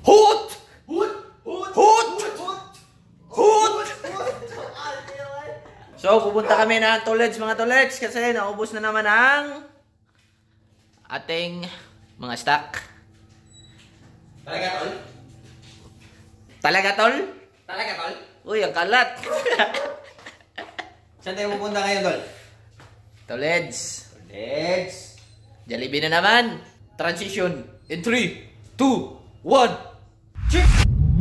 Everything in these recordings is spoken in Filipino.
Hut! So, pupunta kami ng Toleds, mga Toleds, kasi naubos na naman ang ating mga stock. Talaga, tol? Talaga, Tol? Talaga, tol? Uy, ang kalat. Saan tayo pupunta ngayon, tol? Toleds. Toleds. Jollibee na naman. Transition in 3, 2, 1. Chik!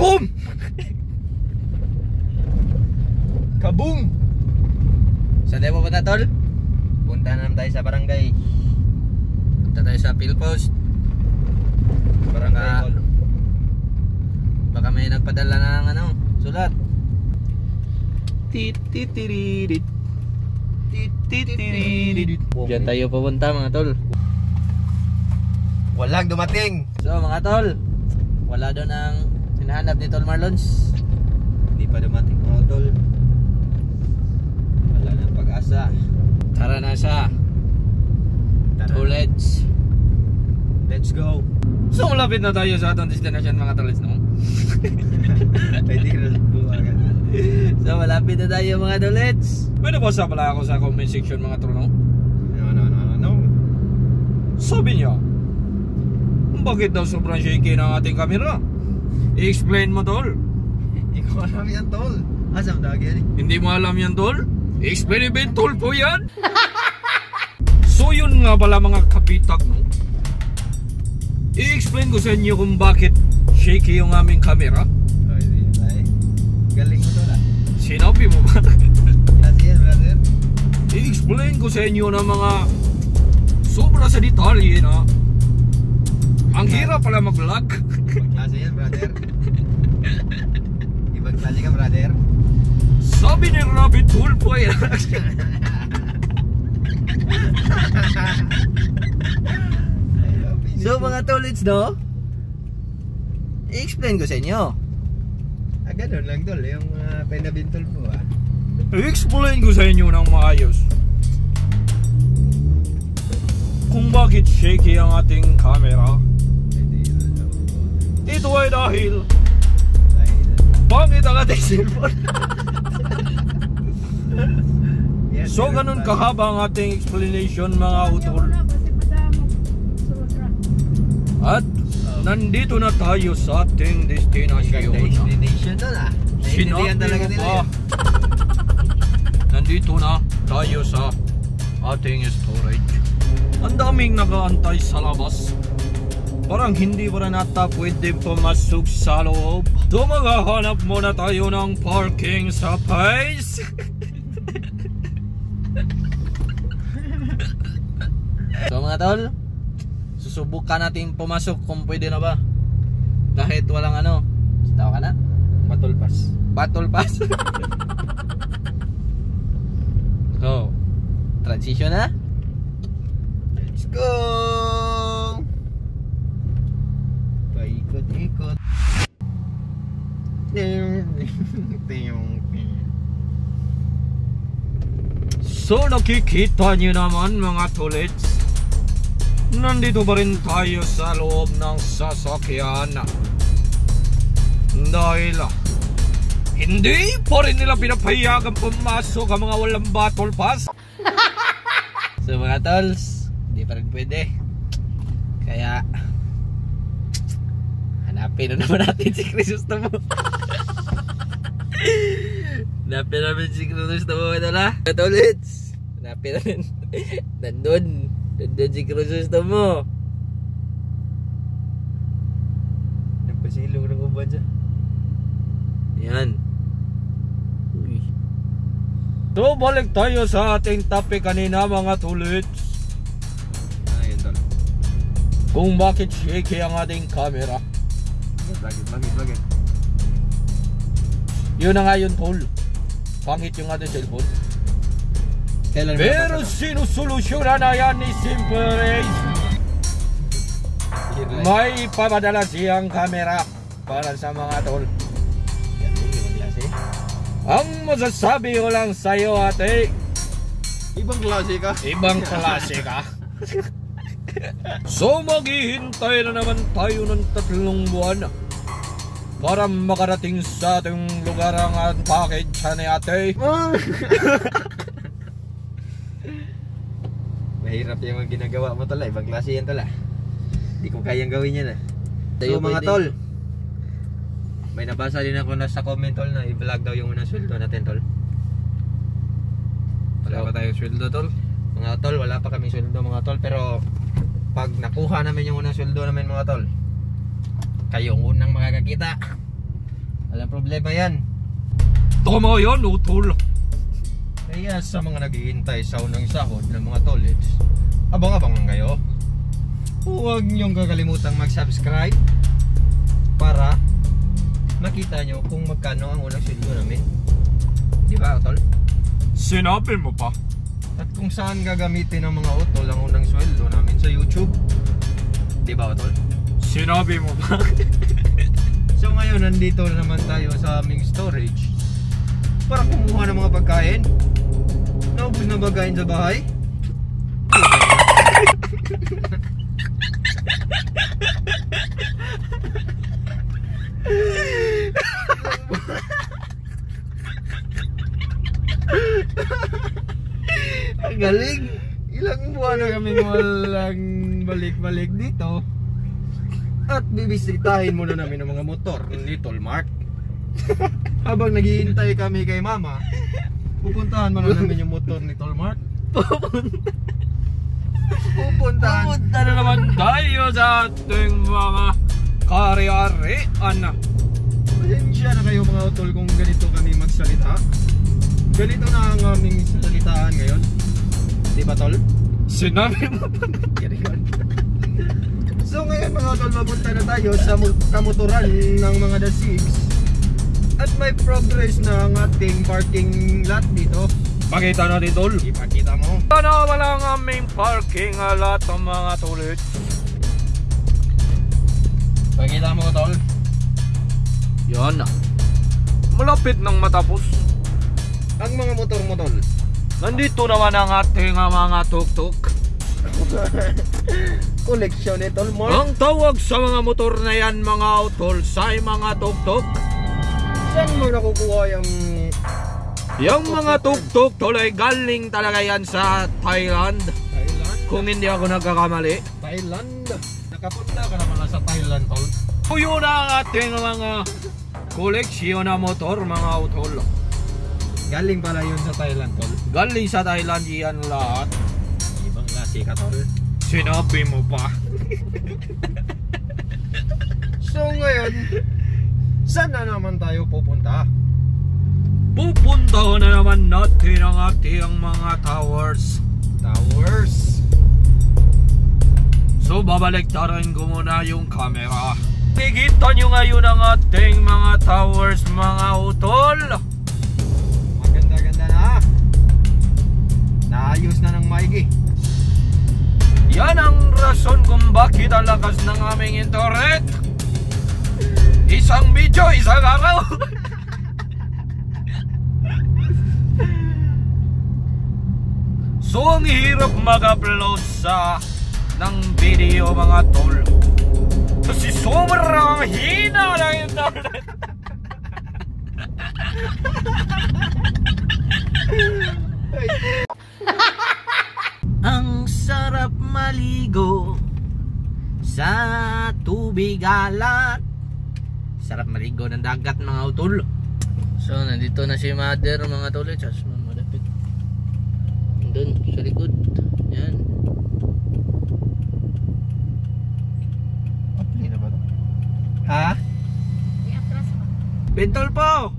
Boom! Kaboom! Saan tayo pupunta, Tol? Punta na naman tayo sa barangay. Punta tayo sa Philpost. Barangay, tol. Baka may nagpadala ng ano, sulat. Tititiririt. Tititiririt. Diyan tayo pupunta, mga Tol. Walang dumating. So, mga Tol, wala doon ang hinahanap ni Tol Marlons. Hindi pa dumating, mga tol. Wala nang pag-asa. Tara na sa Toleds. Let's go. So, malapit na tayo sa atong destination, mga Toleds, no? Pwede ka na agad. So, malapit na tayo, mga Toleds. Pwede basa pala ako sa comment section, mga Tol, no? No. Sabi niya, bakit daw sobrang shaky ng ating camera? I-explain mo, Tol. Hindi ko alam yan, tol. Asam dagi yan eh. Hindi mo alam yan, Tol? I-experiment, Tol, po yan. So, yun nga pala, mga kapitag, no? I-explain ko sa inyo kung bakit shaky yung aming camera. Ay, galing mo, tol, ah. Sinabi mo ba? Gracias, brother. I-explain ko sa inyo na mga sobra sa detalye na ang hirap pala mag-vlog. Klase yan, brother. Ibang klase ka, brother. Sabi ni Rabbit Tulpo yan. So, mga Toleds, no? I-explain ko sa inyo. Ganun lang, tol. Yung pinabintol mo, ah. I-explain ko sa inyo ng maayos kung bakit shaky ang ating camera. Ito ay dahil pangit ang ating cellphone. So, ganun kahaba ang ating explanation, mga utol. At nandito na tayo sa ating destination. Destination doon, ah. Naiintindihan talaga nila yun. Nandito na tayo sa ating storage. Ang daming nakaantay sa labas. Parang hindi pa rin ata pwede pumasok sa loob. So, maghahanap muna tayo ng parking space. So, mga Tol, susubukan natin pumasok kung pwede na ba. Kahit walang ano. Tawa ka na? Battle pass. Battle pass. So, transition na. Let's go! Paikot-ikot. So, nakikita nyo naman, mga Toleds, nandito pa rin tayo sa loob ng sasakyan. Dahil hindi pa rin nila pinapayagan pumasok ang mga walang battle pass. So, mga Tols, hindi pa rin pwede. Kaya hanapin na naman natin si Crisostomo. Hanapin namin si Crisostomo, ito na, mga Toleds. Hanapin namin. Nandun si Crisostomo. Nagpasilong ng uban siya. Yan. Uy. So, balik tayo sa ating topic kanina, mga Toleds. Ayun, tol. Kung bakit shaky ang ating camera. Bagit. Yun na nga yun, Tol. Pangit yung ating cellphone. Pero sinusolusyonan na yan ni Simple Race. May papadala siyang camera para sa mga Tol. Ang masasabi ko lang sa'yo, ate, Ibang klase ka. ibang klase ka. So, maghihintay na naman tayo ng 3 buwan para makarating sa ating lugar ang package ni ate. Mahirap yung mga ginagawa mo tol, ibang klase yan tol. Hindi ko kayang gawin yan. So mga tol, may nabasa din ako na sa comment tol na i-vlog daw yung unang sweldo natin tol. Wala pa tayong sweldo tol. Mga tol, wala pa kami sweldo mga tol, pero pag nakuha namin yung unang sweldo namin mga tol, kayong unang makakakita. Walang problema yan. Tama yan, utol. Kaya sa mga naghihintay sa unang sahod ng mga tolits, abang-abang lang kayo. Huwag niyong kakalimutang mag-subscribe para makita nyo kung magkano ang unang sweldo namin. Di ba tol? Sinabi mo pa. At kung saan gagamitin ng mga utol ang unang sweldo namin sa YouTube. Di ba utol? Sinabi mo pa. So ngayon nandito na naman tayo sa aming storage para kumuha ng mga pagkain. Naubos na pagkain sa bahay. Ang galing. Ilang buwan na kami walang balik-balik dito. At bibisitahin muna namin ang mga motor ni Tol Mark. Habang naghihintay kami kay Mama, pupuntahan muna namin yung motor ni Tol Mark. Pupuntahan. Pupunta na naman tayo sa ating mga kari-arian. Pasensya na kayo mga utol kung ganito kami magsalita. Ganito na ang aming salitaan ngayon. Di ba tol? Sinabi mo pa. So ngayon mga tol, mapunta na tayo sa kamotoran ng mga The Six. At may progress na ang ating parking lot dito. Pakita natin tol. Ipakita mo. Sana wala ang aming parking lot ng mga tulit. Pakita mo tol. Yan na. Malapit nang matapos. Ang mga motor mo tol. Nandito naman ang ating mga tuk-tuk. Koleksyon ni Tol Mark. Ang tawag sa mga motor na yan mga utol ay mga tuk-tuk. Saan mo nakukuha Yung mga tuk-tuk tol ay galing talaga yan sa Thailand. Thailand? Kung hindi ako nagkakamali. Thailand? Nakapunta ka naman sa Thailand tol. Yun ang ating mga koleksyon na motor mga utol. Galing pala yun sa Thailand tol. Galing sa Thailand yan lahat. Ibang klase ka tol. Sinabi mo pa. So ngayon, saan na naman tayo pupunta? Pupuntahan na naman natin ang ating mga towers. Towers. So babalik tarin ko muna yung camera. Nakikita nyo ngayon ang ating mga towers mga utol. Maganda-ganda na. Naayos na ng maigi. Yan ang rason kung bakit ang lakas ng aming internet. Isang video, isang araw. So ang hirap mag-upload ng video mga tol. Kasi sobrang hina ng internet. Ang sarap maligo sa tubig alat. Sarap maligo ng dagat mga utol. So nandito na si mother mga tol. Just malapit. Doon sa likod. Yan. Apply na ba ito? Ha? Bentol po!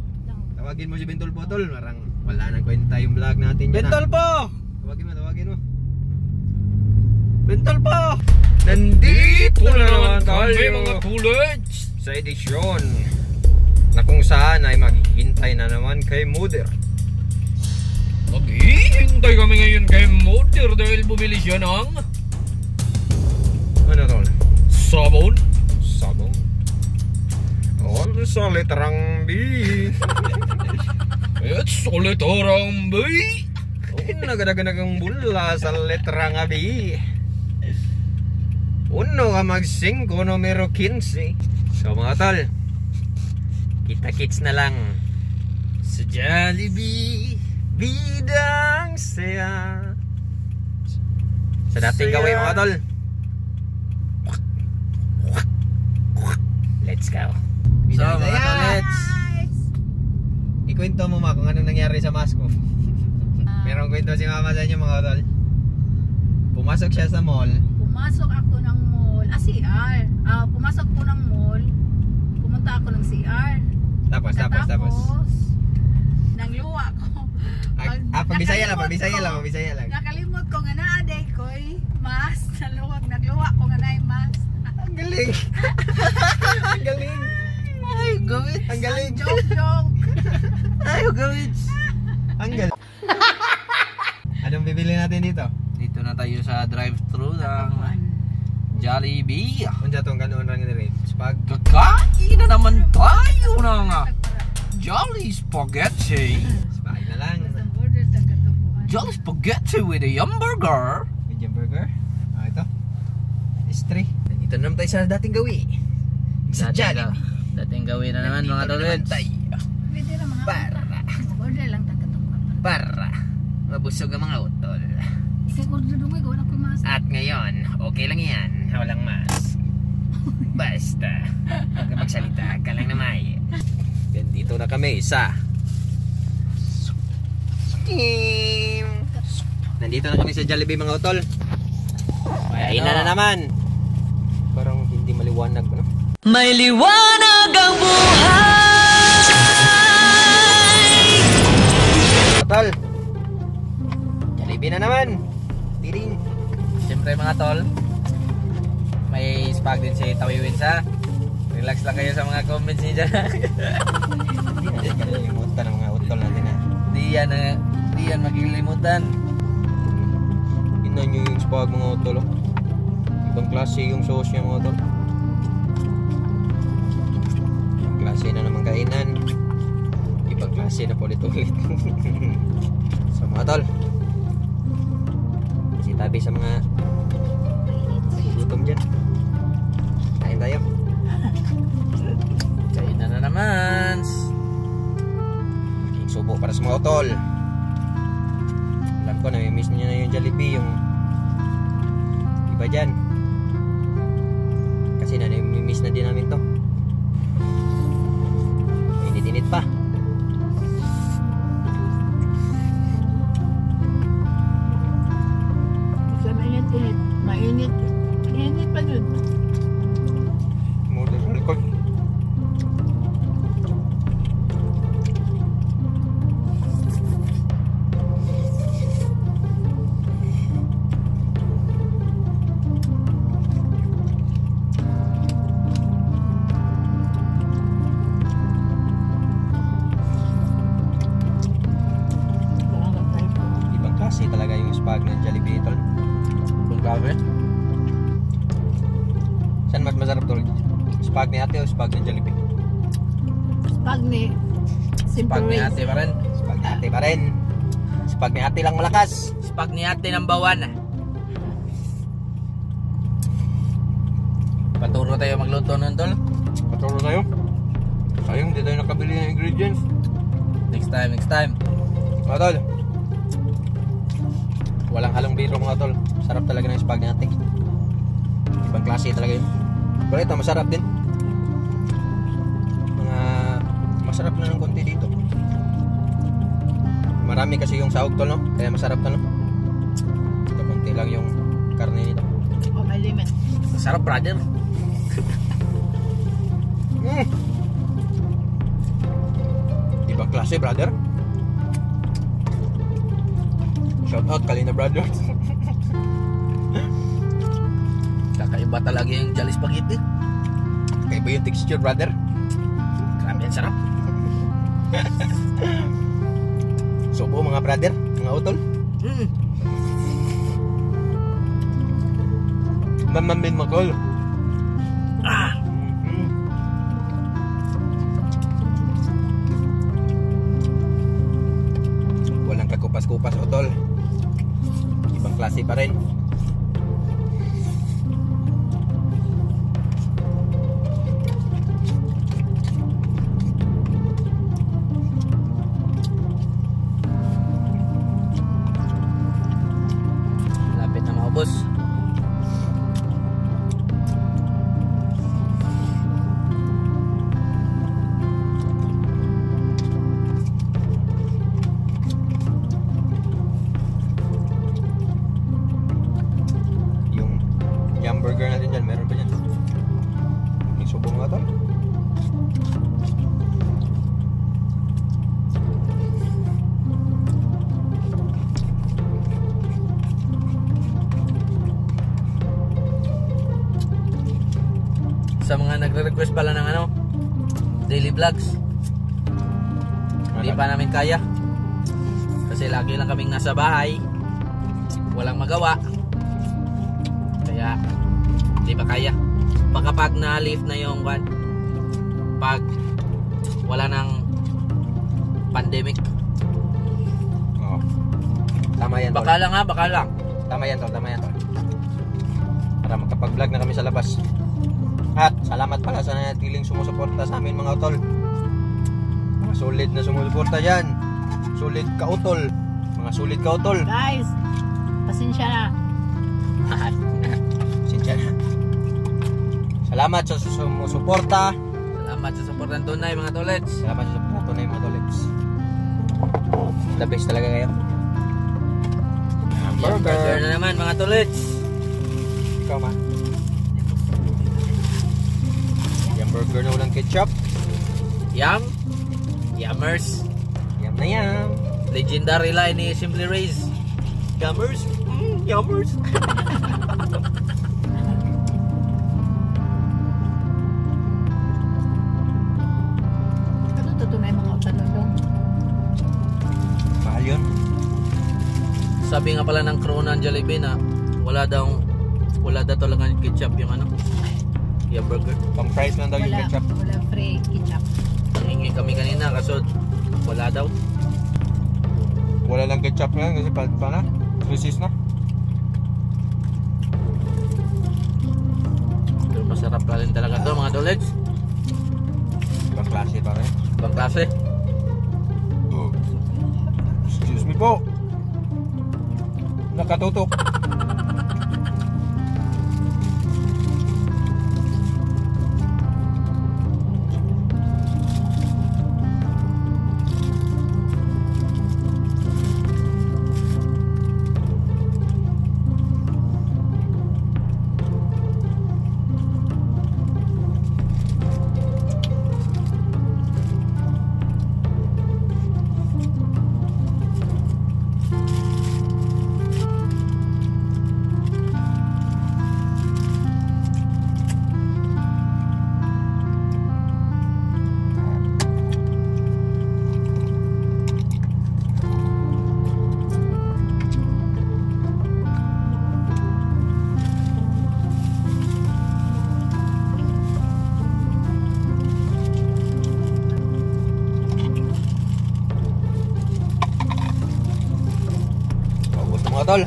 Tawagin mo si Bentol po tol. Marang wala nang kwenta yung vlog natin dyan. Bentol po! Tawagin mo. Bentol po! Nandito na naman kami mga kulits sa edisyon na kung saan ay maghihintay na naman kay Mother. Maghihintay kami ngayon kay Mother dahil bumili siya ng ano tol? sabon. Sabong. Oh, sa letrang B. It's ulit orang B. Nagadagandagang bula sa letrang B. Uno ka mag 5 numero 15. So mga tol, Kita-kits na lang sa Jollibee, bidang saya. Sa dating gawin mga tol. Let's go. So mga tolets, Ikwento mo ma kung anong nangyari sa mask ko. Merong kwento si mama sa inyo mga tol. Pumasok siya sa mall. Pumasok ako ng mall. CR. Pumasok ko ng mall. Pumunta ako ng CR. Tapos. Nangluwa ko. Pabisaya lang. Nakalimot ko nga na aday ko'y mas. Nagluwa ko nga na yung mas. Ang galing. Ang galing. ay gawit. Ang galing. Joke. Ay gawit. Ang galing. Anong bibili natin dito? Dito na tayo sa drive-thru ng Jollibee. Unsa tong kanon ra ni Red? Spag. Kakain na naman tayo ng Jolly Spaghetti. Spag na lang. Order sa katubuan. Jolly Spaghetti with a hamburger. Medium burger. Ito. S3. Dito na naman tayo sa dating gawi. Sa Jollibee. Dating gawin na naman mga tolets. Pwede na mga Para. order lang sa katubuan. Para. Mabusog ang mga utol. Kasi order dungay gawa na ko yung mas. At ngayon, okay lang yan. Walang mask. Basta, pag magsalita ka lang na may. Then dito na kami sa nandito na kami sa Jollibee mga utol. Kain na naman. Parang hindi maliwanag no? May liwanag ang buhay. Utol. Jollibee na naman. Piring. Siyempre mga tol, may spag din si Tawiwin sa. Relax lang kayo sa mga comments niya dyan. Hindi natin kalilimutan ang mga utol natin ha. Di yan makikilimutan. Tingnan nyo yung spag mga utol oh. Ibang klase yung sauce niya mga utol. Ibang klase na naman kainan. Ibang klase na ulit-ulit. So mga utol, kasi tabi sa mga gutom dyan. Kain tayo. Kain na naman. Aking subo para sa mga utol. Alam ko na-miss niyo na yung Jollibee, yung iba dyan. Kasi na-miss na din namin to. Init-init pa. Sa mainit. Mainit. Mainit pa dun. Muna sa likod. Ibang klase talaga yung spag ng Jollibee tol. Kung gabi. Saan mas masarap tol? Spag ni ate o spag ng Jollibee? Spag ni. Spag ni ate pa rin. Spag ni ate pa rin. Spag ni ate lang malakas. Spag ni ate number 1. Paturo tayo magluto nun tol. Paturo tayo. Sayang, hindi tayo nakabili ng ingredients. Next time. Mga tol, walang halong biro mga tol. Sarap talaga ng spag ni ate. Ibang klase talaga yun. Pero ito, masarap din. Mga masarap na ng konti dito. Marami kasi yung sahog tol, no? Kaya masarap to, no? Ito, konti lang yung karne nito. Oh, may limit. Sarap brother. Ibang klase, brother. Shout out Kalina Brothers. Kakaiba talaga yung Jolly Spaghetti. Kaiba yung texture, brother. Grabe yan sarap. Subo mga brother, mga utol. Mamamin makol. Walang kakupas-kupas utol. Ibang klase pa rin. Sa mga nagre-request pala ng ano, daily vlogs, hindi pa namin kaya kasi lagi lang kaming nasa bahay, walang magawa, kaya hindi pa kaya. Baka pag na-lift na yung pag wala ng pandemic, Tama yan, tol. baka lang ha, baka lang. Tama yan, tol. Para makapag-vlog na kami sa labas. At salamat pala sa natiling sumusuporta sa amin mga utol. Mga solid na sumusuporta dyan. Solid ka utol. Mga solid ka utol. Guys, pasensya na. Sinsya na. Salamat sa sumusuporta. Salamat sa support ng tunay mga tolets. Salamat sa suporta na yung mga tolets. The best talaga kayo. Burger na naman mga tolets. Ikaw ma. Yung burger na walang ketchup. Yum. Yummers. Yum na yum. Legendary line ni Simply Raise. Yummers. Yummers. Ano tutunay mga utanong dong? Mahal yun. Sabi nga pala ng crew ng Jollibee na wala daw talaga ketchup yung ano, yung burger. Pang fries lang daw yung ketchup. Wala free ketchup. Nangingi kami kanina kasi wala daw. Wala lang ketchup na kasi pa na. Crisis na. Pero masarap pa rin talaga to mga tolets. Ibang klase pa rin. Ibang klase. Excuse me po. Nakatutok. Mga tol.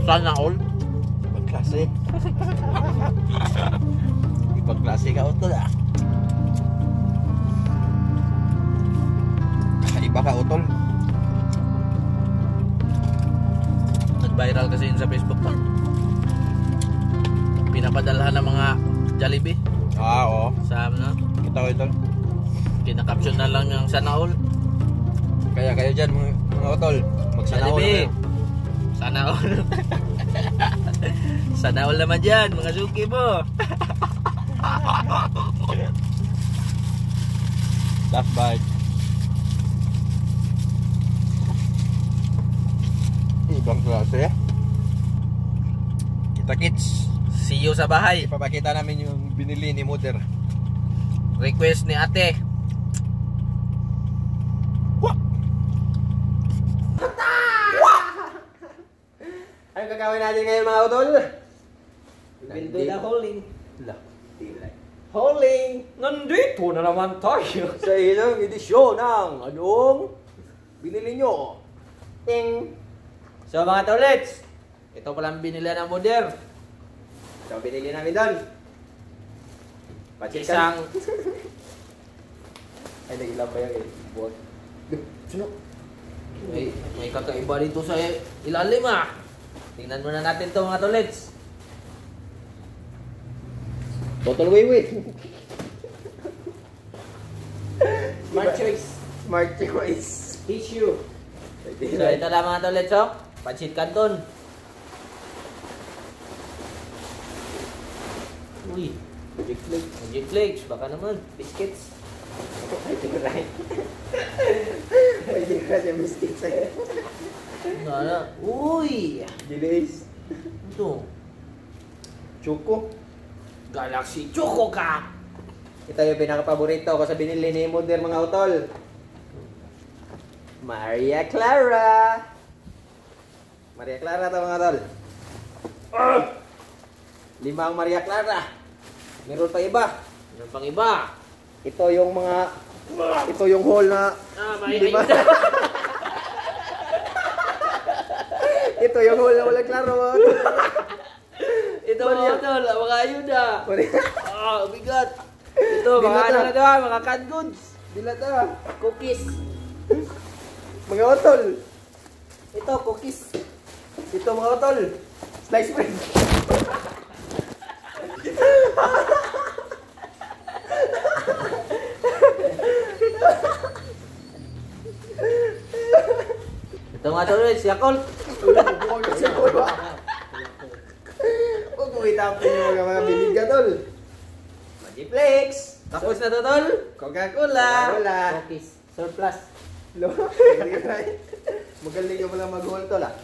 Sana all. Ibang klase. Ibang klase ka utol ah. Iba ka utol. Nag-viral kasi yun sa Facebook pa. Pinapadalahan ng mga Jollibee Oo. sa ano, Kita ko utol. kinakapsyon na lang yung sana all. Kaya kayo dyan mga utol. Magsanaw Jollibee. naman. Sana all. Sana all naman dyan, mga suki mo. Last bite. Ibang klase. Kita kids. See you sa bahay. Ipapakita namin yung binili ni Mother. Request ni ate. Ano gagawin natin ngayon mga utol? Nandito na hauling. Hauling! Nandito na naman tayo. Sa ilang edisyon ng anong binili nyo? Ting! So mga tolets, ito palang binili ng Moder. So binili namin doon. Isang Ay, nag-ilang pa yung buwan. Sino? may kakaiba dito sa ilalim ah. Tingnan muna natin to mga tolets. Total wait. Smart choice. Smart choice. Tissue. So ito lang mga tolets oh. Pancit Canton. Uy, Magic Flakes. Magic Flakes, baka naman. Biscuits. Ay, right. May tingnan yung biscuit sa'yo. Nala. Uy! Gilis. Ito. Choco. Galaxy Choco Cup! Ito yung pinaka-paborito ko sa binili ni Moder mga utol. Maria Clara. Maria Clara to mga utol. 5 ang Maria Clara. Meron pa iba. Ano pang iba? Ito yung mga... Ito yung hole na... May Lima. Ito yung hole na walang klaro mga utol. Ito mga tol, mga ayuda. Maria. Bigat. Ito, mga Bigat ano na. na ito ha, mga canned goods. Dilata. Cookies. Mga utol. Ito, cookies. Ito mga utol. Slice bread. Ito mga tol, Yakult. Huwag mo itapin yung mga biliga tol. Magiflex. Tapos na to tol. Coca-Cola. Cookies. Surplus. Magaling ka pala mag-hole tol ah.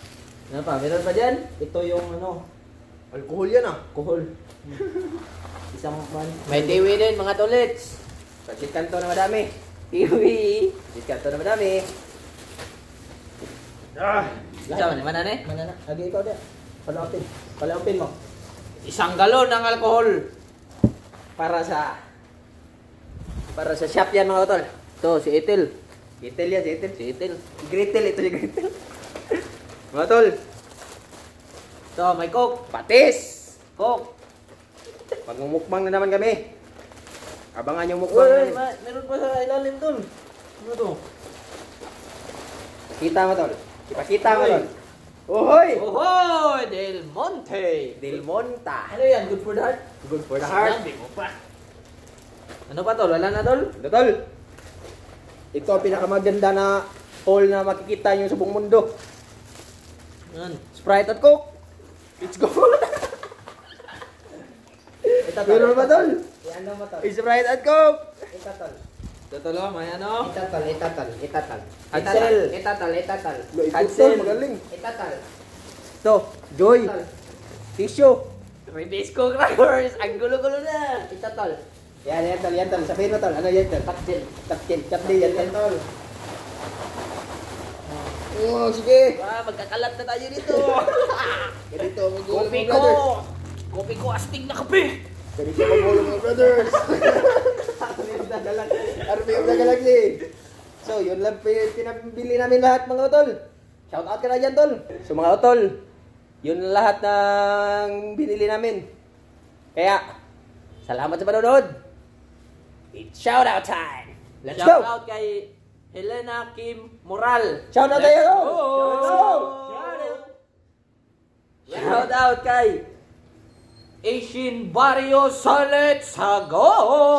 Ano pa? Meron pa dyan? Ito yung ano, Alcohol yan ah. alcohol. Isang man. May tiwi din mga tolits. Pagsit kanto na madami. Tiwi. Pagsit kanto na madami. Isa man, mana ne? Mana na? Agi ikaw na. Palaupin. Palaupin mo. Isang galon ng alcohol. Para sa shop yan mga tol. Ito, si Ethel. Itel yan, si Itel. Si Ethel. Gretel, ito yung Gretel. Mga tol. Ito, may Coke. Patis! Coke. Pagmumukbang na naman kami. Abangan yung mukbang Uy, namin. meron pa sa ilalim tol. Ano to? Kita mo tol. Ipakita mo Uy. tol. Ohoy! Ohoy! Del Monte! Del Monta. Ano yan? Good for the heart? Good for the heart. Sabi mo pa. Ano pa tol? Wala na tol? Ito tol. Ito ang pinakamaganda na hole na makikita nyo sa buong mundo. Yan. Sprite at Coke. Let's go. Ito tol. Meron ba tol? Ano mo to? Sprite at Coke. Ito tol. Ito tol, may ano? Ito tol. Ito tol. Ito tol. Hansel. Ito tol. Ito tol. Hansel. Magaling. Ito tol. Ito. Joy. Tol. Tissue. May disco crackers! Ang gulo-gulo na! Ito tol. Yan tol. Yan tol. Sabihin mo tol. Ano yan tol? Takjil. Takjil. Kapdi yan Ito tol. tol. Oh, sige. Ah, magkakalat na tayo dito! Ganito ang mga Kopi mga ko! brothers. Kopi ko, astig na kape! Ganito ang mga brothers. RPM na galagli. So, yun lang pinabili namin lahat mga utol. Shout out ka na dyan tol. So mga utol, yun lahat ng binili namin. Kaya, salamat sa panonood. It's shout out time. Let's Shout go. out kay Helena Kim Moral. Shout out Let's tayo. go. Let's go. Shout out kay Asian Barrio sa Let's Go!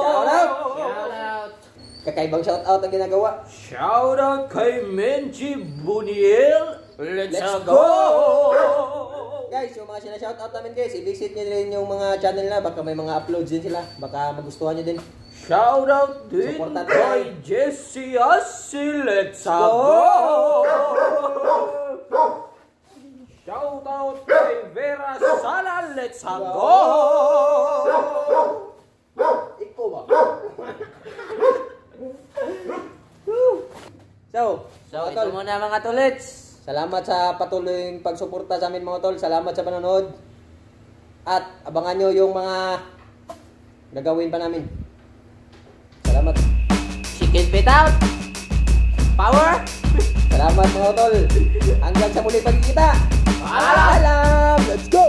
Shout out. Shout out. Kakaibang shout out ang ginagawa. Shout out kay Menchi Buniel. Let's Let's go! Guys, yung mga sina-shout out namin guys, i-visit nyo rin yung mga channel na, baka may mga uploads din sila, baka magustuhan nyo din. Shout out din Supportan kay tayo. Jessie Assi. Let's Go! go! Shout out kay Vera Sala. Let's go! Ikaw ba? So, So, mga ito tol, muna mga tolits. salamat sa patuloy pagsuporta sa amin mga tol. Salamat sa panonood. At abangan nyo yung mga gagawin pa namin. Salamat. Chicken spit out. Power. Salamat mga tol. Hanggang sa muli pagkikita. Paalam! Let's go!